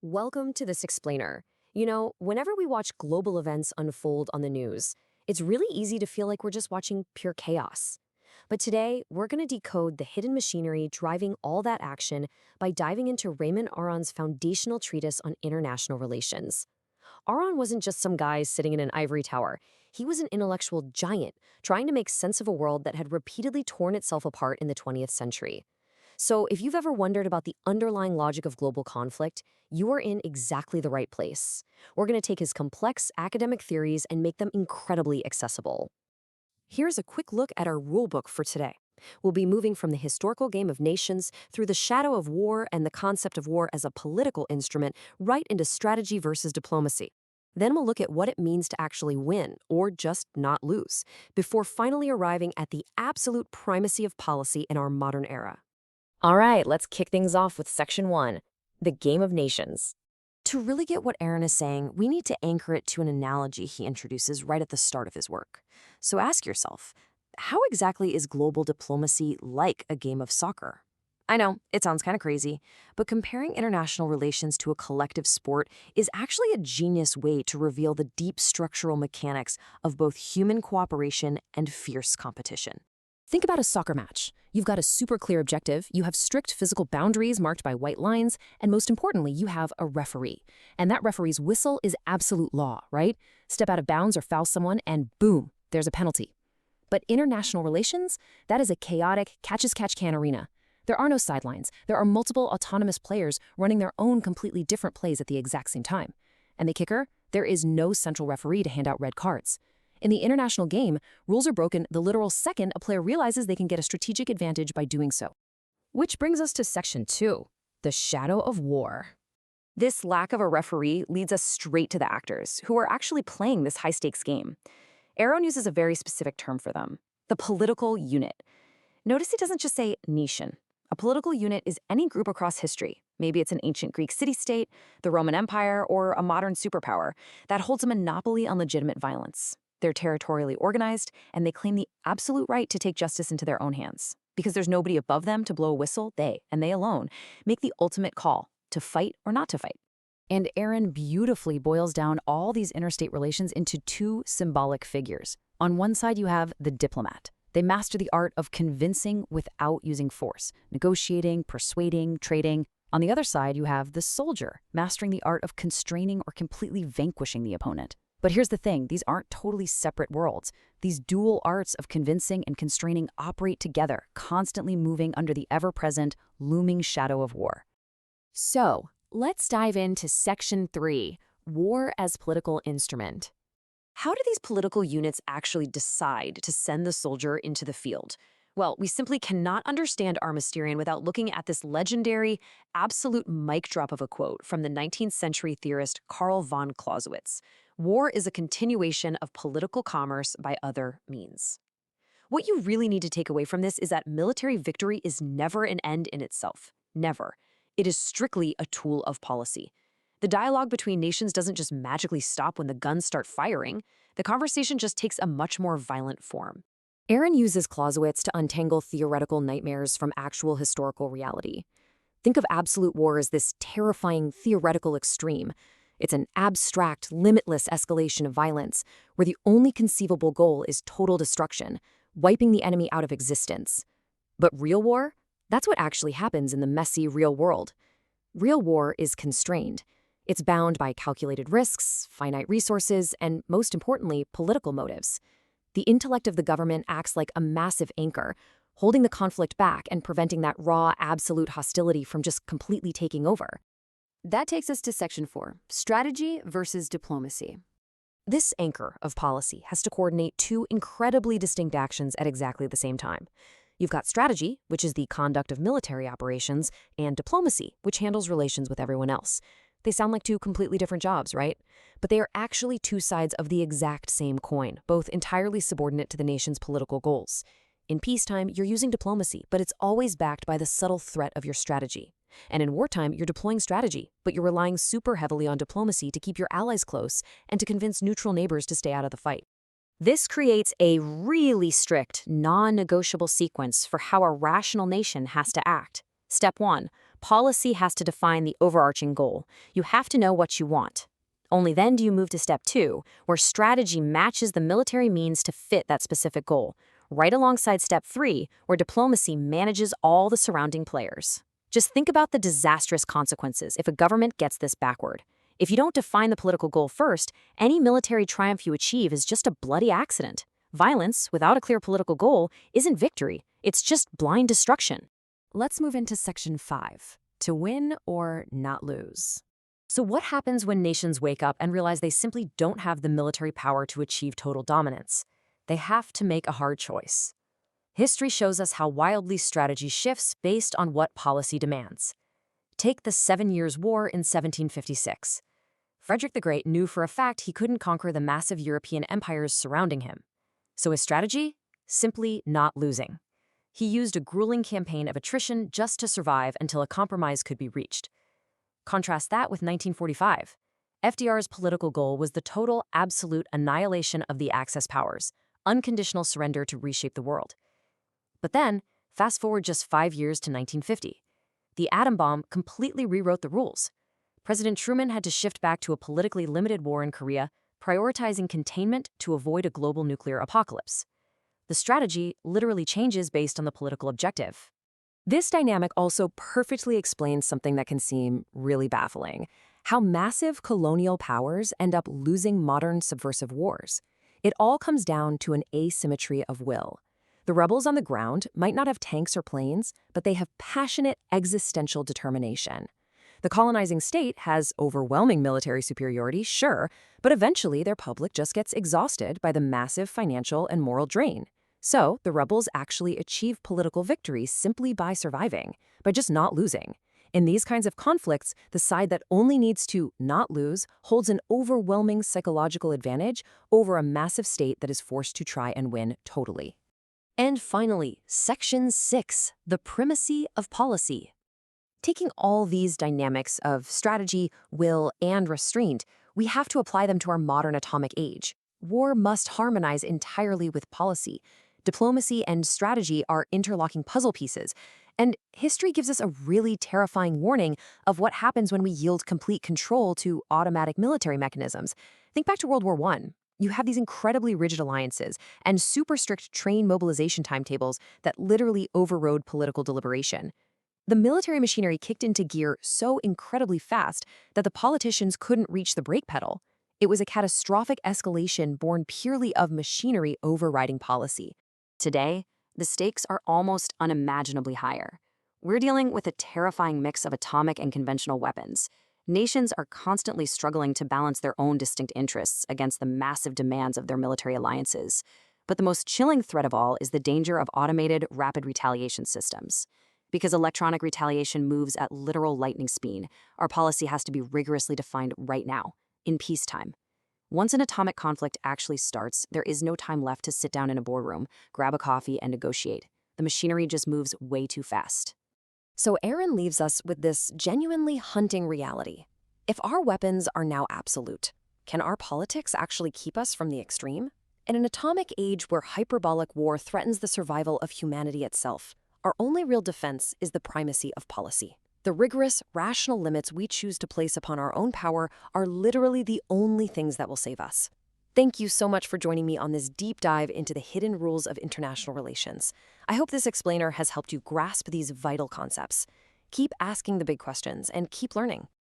Welcome to this explainer. Whenever we watch global events unfold on the news, it's really easy to feel like we're just watching pure chaos. But today, we're going to decode the hidden machinery driving all that action by diving into Raymond Aron's foundational treatise on international relations. Aron wasn't just some guy sitting in an ivory tower. He was an intellectual giant trying to make sense of a world that had repeatedly torn itself apart in the 20th century. So, if you've ever wondered about the underlying logic of global conflict, you are in exactly the right place. We're going to take his complex academic theories and make them incredibly accessible. Here's a quick look at our rulebook for today. We'll be moving from the historical game of nations through the shadow of war and the concept of war as a political instrument right into strategy versus diplomacy. Then we'll look at what it means to actually win, or just not lose, before finally arriving at the absolute primacy of policy in our modern era. All right, let's kick things off with Section 1, the Game of Nations. To really get what Aron is saying, we need to anchor it to an analogy he introduces right at the start of his work. So ask yourself, how exactly is global diplomacy like a game of soccer? I know, it sounds kind of crazy, but comparing international relations to a collective sport is actually a genius way to reveal the deep structural mechanics of both human cooperation and fierce competition. Think about a soccer match. You've got a super clear objective, you have strict physical boundaries marked by white lines, and most importantly, you have a referee. And that referee's whistle is absolute law, right? Step out of bounds or foul someone, and boom, there's a penalty. But international relations, that is a chaotic catch-as-catch-can arena. There are no sidelines. There are multiple autonomous players running their own completely different plays at the exact same time. And the kicker? There is no central referee to hand out red cards. In the international game, rules are broken the literal second a player realizes they can get a strategic advantage by doing so. Which brings us to Section 2, the shadow of war. This lack of a referee leads us straight to the actors, who are actually playing this high-stakes game. Aron uses a very specific term for them, the political unit. Notice he doesn't just say nation. A political unit is any group across history. Maybe it's an ancient Greek city-state, the Roman Empire, or a modern superpower that holds a monopoly on legitimate violence. They're territorially organized, and they claim the absolute right to take justice into their own hands. Because there's nobody above them to blow a whistle, they, and they alone, make the ultimate call to fight or not to fight. And Aron beautifully boils down all these interstate relations into two symbolic figures. On one side, you have the diplomat. They master the art of convincing without using force, negotiating, persuading, trading. On the other side, you have the soldier, mastering the art of constraining or completely vanquishing the opponent. But here's the thing, these aren't totally separate worlds. These dual arts of convincing and constraining operate together, constantly moving under the ever-present, looming shadow of war. So, let's dive into Section 3, War as Political Instrument. How do these political units actually decide to send the soldier into the field? Well, we simply cannot understand Armistierian without looking at this legendary, absolute mic drop of a quote from the 19th century theorist Karl von Clausewitz. War is a continuation of political commerce by other means. What you really need to take away from this is that military victory is never an end in itself. Never. It is strictly a tool of policy. The dialogue between nations doesn't just magically stop when the guns start firing. The conversation just takes a much more violent form. Aron uses Clausewitz to untangle theoretical nightmares from actual historical reality. Think of absolute war as this terrifying theoretical extreme. It's an abstract, limitless escalation of violence, where the only conceivable goal is total destruction, wiping the enemy out of existence. But real war? That's what actually happens in the messy real world. Real war is constrained. It's bound by calculated risks, finite resources, and most importantly, political motives. The intellect of the government acts like a massive anchor, holding the conflict back and preventing that raw, absolute hostility from just completely taking over. That takes us to Section 4, Strategy versus Diplomacy. This anchor of policy has to coordinate two incredibly distinct actions at exactly the same time. You've got strategy, which is the conduct of military operations, and diplomacy, which handles relations with everyone else. They sound like two completely different jobs, right? But they are actually two sides of the exact same coin, both entirely subordinate to the nation's political goals. In peacetime, you're using diplomacy, but it's always backed by the subtle threat of your strategy. And in wartime, you're deploying strategy, but you're relying super heavily on diplomacy to keep your allies close and to convince neutral neighbors to stay out of the fight. This creates a really strict, non-negotiable sequence for how a rational nation has to act. Step 1, Policy has to define the overarching goal. You have to know what you want. Only then do you move to step 2, where strategy matches the military means to fit that specific goal, right alongside step 3, where diplomacy manages all the surrounding players. Just think about the disastrous consequences if a government gets this backward. If you don't define the political goal first, any military triumph you achieve is just a bloody accident. Violence, without a clear political goal, isn't victory. It's just blind destruction. Let's move into section 5, to win or not lose. So what happens when nations wake up and realize they simply don't have the military power to achieve total dominance? They have to make a hard choice. History shows us how wildly strategy shifts based on what policy demands. Take the 7 Years' War in 1756. Frederick the Great knew for a fact he couldn't conquer the massive European empires surrounding him. So his strategy? Simply not losing. He used a grueling campaign of attrition just to survive until a compromise could be reached. Contrast that with 1945. FDR's political goal was the total, absolute annihilation of the Axis powers, unconditional surrender to reshape the world. But then, fast forward just 5 years to 1950. The atom bomb completely rewrote the rules. President Truman had to shift back to a politically limited war in Korea, prioritizing containment to avoid a global nuclear apocalypse. The strategy literally changes based on the political objective. This dynamic also perfectly explains something that can seem really baffling: how massive colonial powers end up losing modern subversive wars. It all comes down to an asymmetry of will. The rebels on the ground might not have tanks or planes, but they have passionate existential determination. The colonizing state has overwhelming military superiority, sure, but eventually their public just gets exhausted by the massive financial and moral drain. So the rebels actually achieve political victories simply by surviving, by just not losing. In these kinds of conflicts, the side that only needs to not lose holds an overwhelming psychological advantage over a massive state that is forced to try and win totally. And finally, Section 6, the primacy of policy. Taking all these dynamics of strategy, will, and restraint, we have to apply them to our modern atomic age. War must harmonize entirely with policy. Diplomacy and strategy are interlocking puzzle pieces, and history gives us a really terrifying warning of what happens when we yield complete control to automatic military mechanisms. Think back to World War I. You have these incredibly rigid alliances and super strict train mobilization timetables that literally overrode political deliberation. The military machinery kicked into gear so incredibly fast that the politicians couldn't reach the brake pedal. It was a catastrophic escalation born purely of machinery overriding policy. Today, the stakes are almost unimaginably higher. We're dealing with a terrifying mix of atomic and conventional weapons. Nations are constantly struggling to balance their own distinct interests against the massive demands of their military alliances. But the most chilling threat of all is the danger of automated, rapid retaliation systems. Because electronic retaliation moves at literal lightning speed, our policy has to be rigorously defined right now, in peacetime. Once an atomic conflict actually starts, there is no time left to sit down in a boardroom, grab a coffee, and negotiate. The machinery just moves way too fast. So Aron leaves us with this genuinely haunting reality. If our weapons are now absolute, can our politics actually keep us from the extreme? In an atomic age where hyperbolic war threatens the survival of humanity itself, our only real defense is the primacy of policy. The rigorous, rational limits we choose to place upon our own power are literally the only things that will save us. Thank you so much for joining me on this deep dive into the hidden rules of international relations. I hope this explainer has helped you grasp these vital concepts. Keep asking the big questions and keep learning.